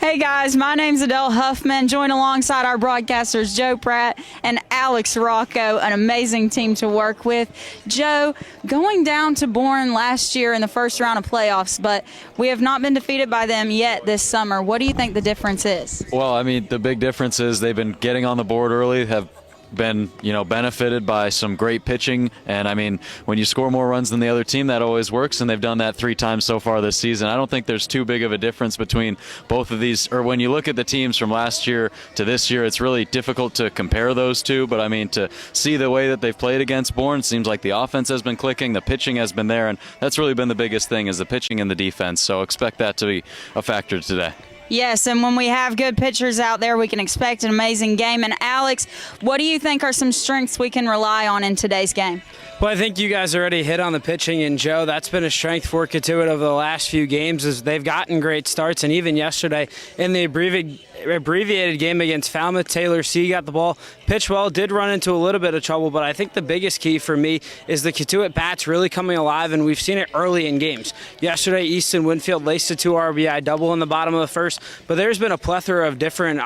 Hey guys, my name's Adele Huffman, joined alongside our broadcasters Joe Pratt and Alex Rocco, an amazing team to work with. Joe, going down to Bourne last year in the first round of playoffs, but we have not been defeated by them yet this summer. What do you think the difference is? Well, I mean, the big difference is they've been getting on the board early, have been, benefited by some great pitching. And, I mean, when you score more runs than the other team, that always works, and they've done that 3 times so far this season. I don't think there's too big of a difference between both of these. Or when you look at the teams from last year to this year, it's really difficult to compare those two. But, I mean, to see the way that they've played against Bourne, seems like the offense has been clicking, the pitching has been there, and that's really been the biggest thing is the pitching and the defense. So expect that to be a factor today. Yes, and when we have good pitchers out there, we can expect an amazing game. And Alex, what do you think are some strengths we can rely on in today's game? Well, I think you guys already hit on the pitching, and Joe, that's been a strength for Katuitt over the last few games is they've gotten great starts, and even yesterday in the abbreviated game against Falmouth, Taylor C got the ball, pitched well, did run into a little bit of trouble, but I think the biggest key for me is the Katuitt bats really coming alive, and we've seen it early in games. Yesterday, Easton Winfield laced a 2 RBI double in the bottom of the first, but there's been a plethora of different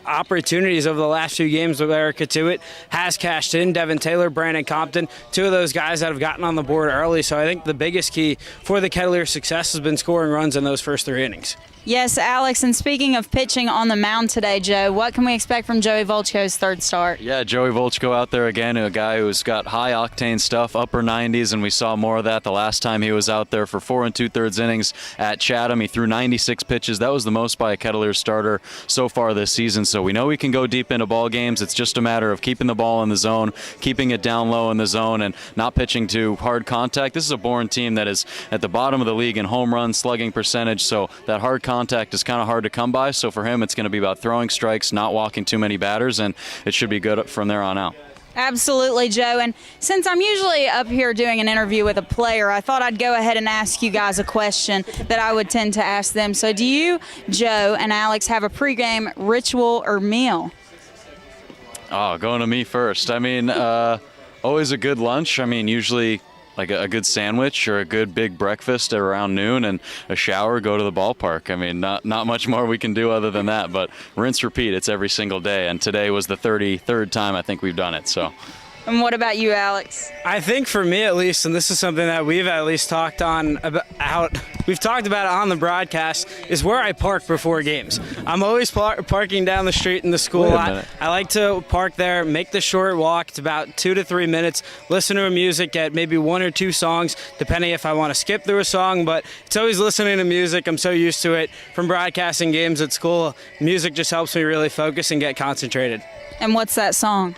opportunities over the last few games where Katuitt has cashed in. Devin Taylor, Brandon Compton, 2 of those guys that have gotten on the board early. So I think the biggest key for the Kettler success has been scoring runs in those first 3 innings. Yes, Alex, and speaking of pitching on the mound today, Joe, what can we expect from Joey Volchko's third start? Yeah, Joey Volchko out there again, a guy who's got high-octane stuff, upper 90s, and we saw more of that the last time he was out there for 4 2/3 innings at Chatham. He threw 96 pitches. That was the most by a Kettler starter so far this season, so we know he can go deep into ball games. It's just a matter of keeping the ball in the zone, keeping it down low in the zone, and not pitching to hard contact. This is a Bourne team that is at the bottom of the league in home run slugging percentage, so that hard contact is kind of hard to come by. So for him, it's going to be about throwing strikes, not walking too many batters, and it should be good from there on out. Absolutely, Joe. And since I'm usually up here doing an interview with a player, I thought I'd go ahead and ask you guys a question that I would tend to ask them. So do you, Joe and Alex, have a pregame ritual or meal? Oh, going to me first. I mean, always a good lunch. I mean, usually like a good sandwich or a good big breakfast at around noon, and a shower, go to the ballpark. I mean, not much more we can do other than that, but rinse, repeat. It's every single day, and today was the 33rd time I think we've done it. So. And what about you, Alex? I think for me at least, and this is something that we've at least talked about it on the broadcast, is where I park before games. I'm always parking down the street in the school lot. I like to park there, make the short walk. It's about 2 to 3 minutes, listen to music, get maybe 1 or 2 songs, depending if I want to skip through a song, but it's always listening to music. I'm so used to it from broadcasting games at school. Music just helps me really focus and get concentrated. And what's that song?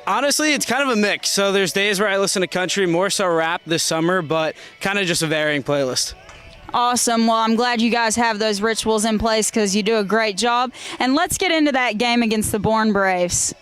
Honestly, it's kind of a mix. So there's days where I listen to country, more so rap this summer, but kind of just a varying playlist. Awesome. Well, I'm glad you guys have those rituals in place because you do a great job. And let's get into that game against the Bourne Braves.